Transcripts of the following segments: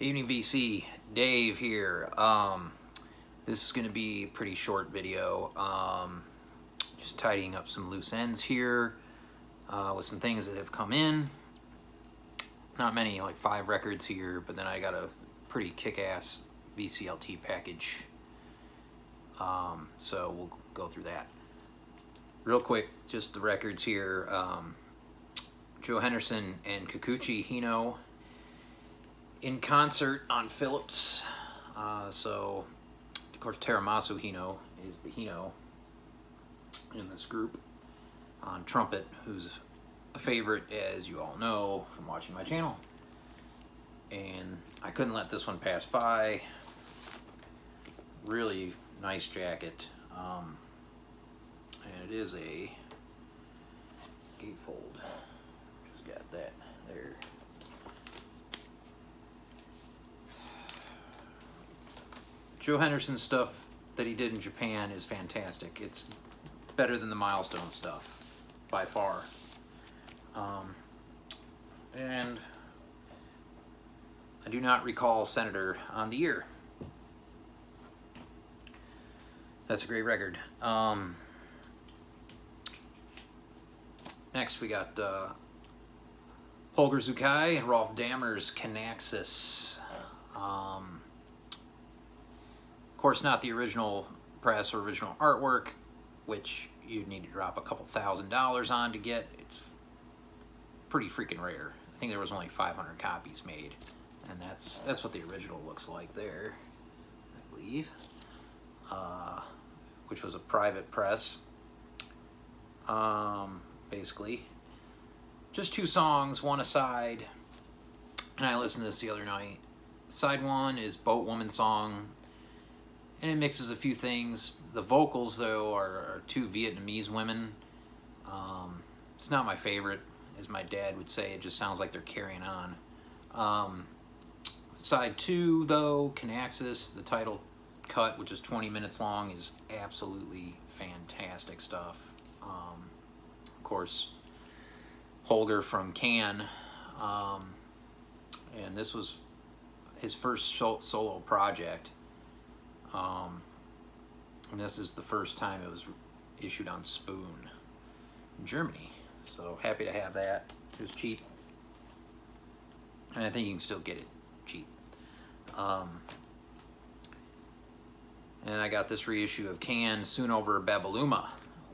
Evening VC, Dave here. This is going to be a pretty short video. Just tidying up some loose ends here with some things that have come in. Not many, like 5 records here, but then I got a pretty kick-ass VCLT package. So we'll go through that. Real quick, just the records here. Joe Henderson and Kiyochi Hino in concert on Philips. So, of course, Teramasu Hino is the Hino in this group. On trumpet, who's a favorite, as you all know from watching my channel. And I couldn't let this one pass by. Really nice jacket. And it is a gatefold. Just got that there. Joe Henderson's stuff that he did in Japan is fantastic. It's better than the Milestone stuff, by far. And I do not recall Senator on the Ear. That's a great record. Next we got Holger Zukai, Rolf Dammer's Kanaxis. Of course, not the original press or original artwork, which you'd need to drop a couple $1,000s on to get. It's pretty freaking rare. I think there was only 500 copies made, and that's what the original looks like there, I believe. Which was a private press. Basically, just 2 songs, one aside, and I listened to this the other night. Side 1 is Boat Woman song, and it mixes a few things. The vocals, though, are 2 Vietnamese women. It's not my favorite, as my dad would say. It just sounds like they're carrying on. Side 2, though, Kanaxis, the title cut, which is 20 minutes long, is absolutely fantastic stuff. Of course, Holger from Can, and this was his first solo project. And this is the first time it was issued on Spoon in Germany. So happy to have that. It was cheap, and I think you can still get it cheap. And I got this reissue of Can, Soon Over Babaluma,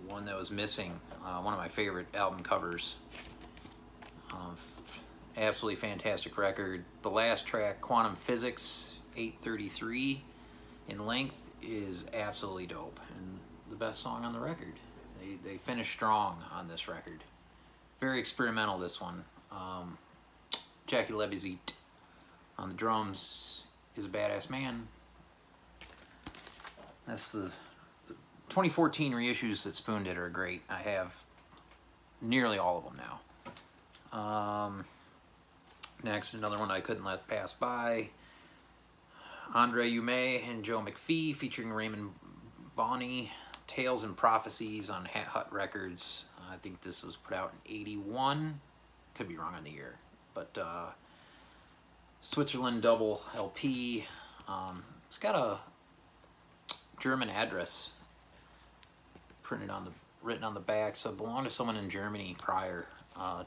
one that was missing. One of my favorite album covers. Absolutely fantastic record. The last track, Quantum Physics, 8:33 in length, is absolutely dope and the best song on the record. They finished strong on this record. Very experimental, this one. Jackie Lebizit on the drums is a badass man. That's the 2014 reissues that Spoon did are great. I have nearly all of them now. Next, another one I couldn't let pass by. Andre Yume and Joe McPhee featuring Raymond Bonney. Tales and Prophecies on Hat Hut Records. I think this was put out in 81. Could be wrong on the year. But Switzerland double LP. It's got a German address written on the back, so it belonged to someone in Germany prior to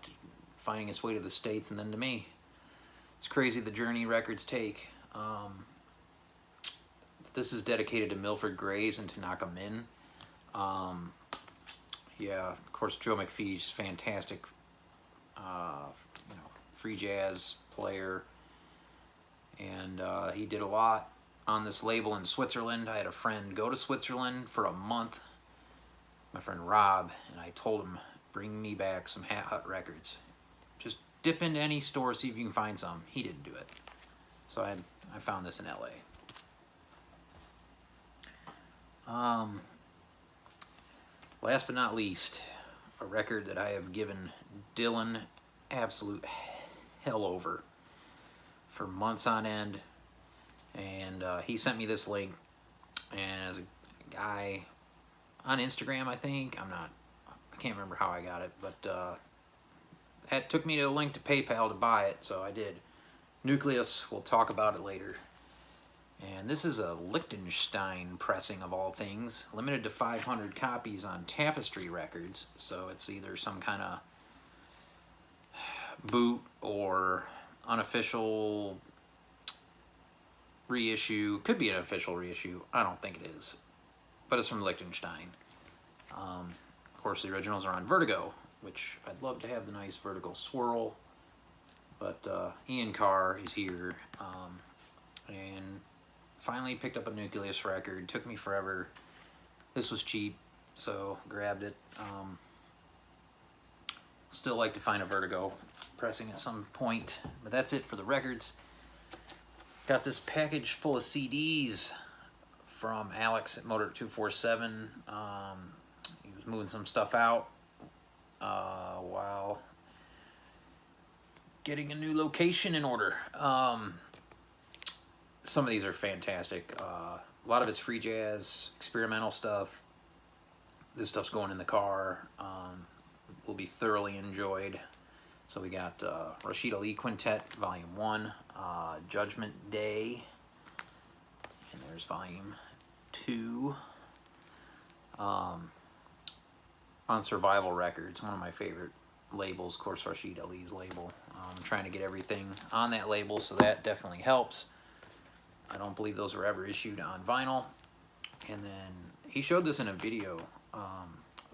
finding its way to the States and then to me. It's crazy the journey records take. This is dedicated to Milford Graves and Tanaka Min. Yeah, of course, Joe McPhee's fantastic, free jazz player, and he did a lot on this label in Switzerland. I had a friend go to Switzerland for a month, my friend Rob, and I told him, bring me back some Hat Hut records. Just dip into any store, see if you can find some. He didn't do it. So I found this in LA. Last but not least, a record that I have given Dillon absolute hell over for months on end. And he sent me this link, and as a guy on Instagram, I think, I can't remember how I got it, but that took me to a link to PayPal to buy it, so I did. Nucleus, we'll talk about it later. And this is a Liechtenstein pressing of all things, limited to 500 copies on Tapestry Records. So it's either some kind of boot or unofficial reissue. Could be an official reissue. I don't think it is, but it's from Liechtenstein. Of course, the originals are on Vertigo, which I'd love to have the nice Vertigo swirl, but Ian Carr is here, and finally picked up a Nucleus record. Took me forever. This was cheap, so grabbed it. Still like to find a Vertigo pressing at some point, but that's it for the records. Got this package full of CDs from Alex at Motor 247. He was moving some stuff out while getting a new location in order. Some of these are fantastic. A lot of it's free jazz, experimental stuff. This stuff's going in the car. Will be thoroughly enjoyed. So we got Rashid Ali Quintet, Volume 1, Judgment Day, and there's Volume 2. On Survival Records, one of my favorite labels, of course, Rashid Ali's label. I'm trying to get everything on that label, so that definitely helps. I don't believe those were ever issued on vinyl. And then he showed this in a video,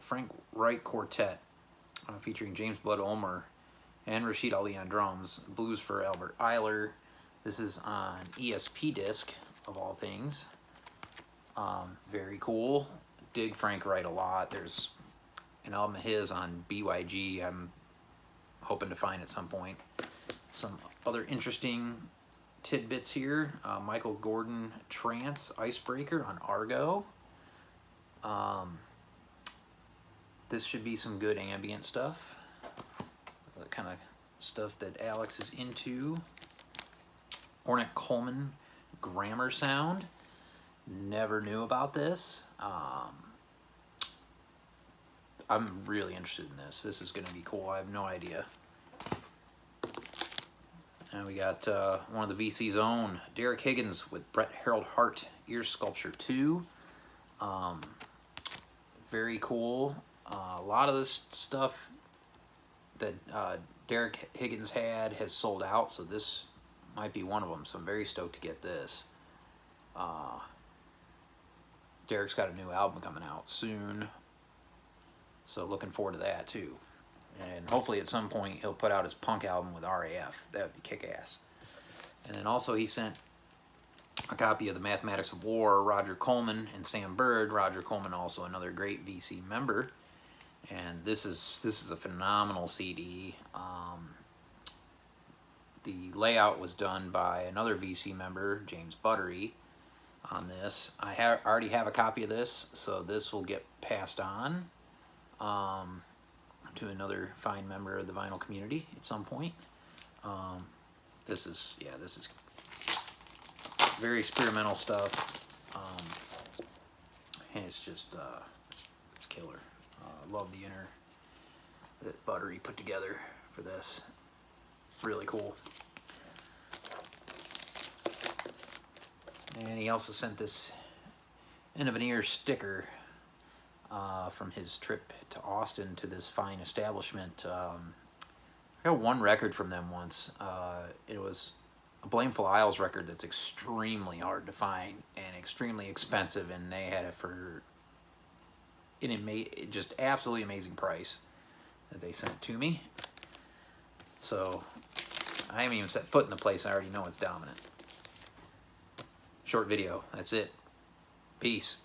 Frank Wright Quartet, featuring James Blood Ulmer and Rashid Ali on drums, Blues for Albert Eiler. This is on ESP disc, of all things. Very cool. Dig Frank Wright a lot. There's an album of his on BYG I'm hoping to find at some point. Some other interesting tidbits here. Michael Gordon Trance Icebreaker on Argo. This should be some good ambient stuff. The kind of stuff that Alex is into. Ornette Coleman Grammar Sound. Never knew about this. I'm really interested in this. This is going to be cool. I have no idea. And we got one of the VC's own, Derek Higgins with Brett Harold Hart, Ear Sculpture 2. Very cool. A lot of this stuff that Derek Higgins has sold out, so this might be one of them. So I'm very stoked to get this. Derek's got a new album coming out soon, so looking forward to that too. And hopefully at some point he'll put out his punk album with RAF. That would be kick-ass. And then also he sent a copy of The Mathematics of War, Roger Coleman and Sam Bird. Roger Coleman, also another great VC member. And this is a phenomenal CD. The layout was done by another VC member, James Buttery, on this. I already have a copy of this, so this will get passed on to another fine member of the vinyl community at some point. This is very experimental stuff, and it's just it's killer. Love the inner that Buttery put together for this. Really cool. And he also sent this end of an ear sticker from his trip to Austin to this fine establishment. I got one record from them once. It was a Blameful Isles record that's extremely hard to find and extremely expensive, and they had it for just absolutely amazing price that they sent to me. So I haven't even set foot in the place. I already know it's dominant. Short video. That's it. Peace.